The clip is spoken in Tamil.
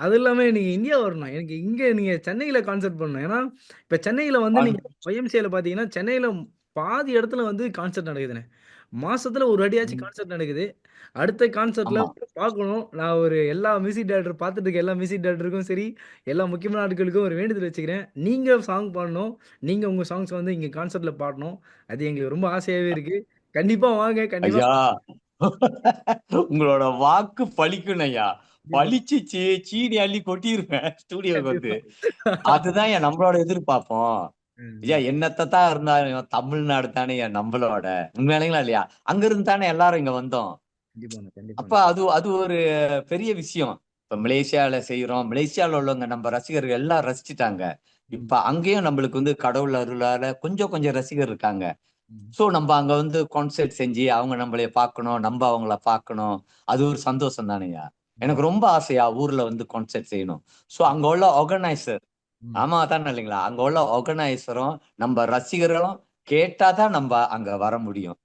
அது இல்லாம நீங்க இந்தியா வரணும். எனக்கு இங்க நீங்க சென்னையில கான்சர்ட் பண்ணணும். ஏன்னா, இப்ப சென்னையில வந்து நீங்க YMCAல பார்த்தீங்கன்னா, சென்னையில பாதி இடத்துல வந்து கான்சர்ட் நடக்குதுண்ணே. மாசத்துல ஒரு வாட்டியாச்சும் கான்சர்ட் நடக்குது. அடுத்த கான்சர்ட்ல ஆமா பார்க்கணும். நான் ஒரு எல்லா மியூசிக் டைரக்டர் பார்த்துட்டு இருக்க எல்லா மியூசிக் டைரக்டருக்கும் சரி, எல்லா முக்கியமான ஆட்களுக்கும் ஒரு வேண்டுதல் வச்சுக்கிறேன். நீங்க சாங் பாடணும். நீங்க உங்க சாங்ஸ் வந்து இங்க கான்சர்ட்ல பாடணும். அது எங்களுக்கு ரொம்ப ஆசையாவே இருக்கு. கண்டிப்பா வாங்க. கண்டிப்பா ஐயா. உங்களோட வாக்கு பலிக்கணும் ஐயா. கண்டிப்பா, பலிச்சு சீனி அள்ளி கொட்டிருவேன் ஸ்டூடியோக்கு வந்து. கண்டிப்பா. அதுதான் என் நம்மளோட எதிர்பார்ப்போம். ஐயா ம். என்னத்தான் இருந்தாலும் தமிழ்நாடு தானே என் நம்மளோட உண்மையானங்களா இல்லையா? அங்க இருந்து தானே எல்லாரும் இங்க வந்தோம். கண்டிப்பாண்ணே, அப்ப கண்டிப்பாண்ணே. அது அது ஒரு பெரிய விஷயம். இப்ப மலேசியால செய்றோம். மலேசியால உள்ளவங்க நம்ம ரசிகர்கள் எல்லாம் ரசிச்சுட்டாங்க. இப்ப ம். அங்கேயும் நம்மளுக்கு வந்து கடவுள் அருளால கொஞ்சம் கொஞ்சம் ரசிகர் இருக்காங்க. ம். சோ நம்ம அங்க வந்து கான்சர்ட் செஞ்சு அவங்க நம்மளைய பார்க்கணும், நம்ம அவங்கள பார்க்கணும். அது ஒரு சந்தோஷம் தானேய்யா. எனக்கு ம். ரொம்ப ஆசையா ஊர்ல வந்து கான்சர்ட் செய்யணும். சோ அங்க உள்ள ஆர்கனைசர் ம். ஆமா தானே இல்லைங்களா? அங்க உள்ள ஆர்கனைசரும், நம்ம ரசிகர்களும் கேட்டா தான் நம்ப அங்க வர முடியும்.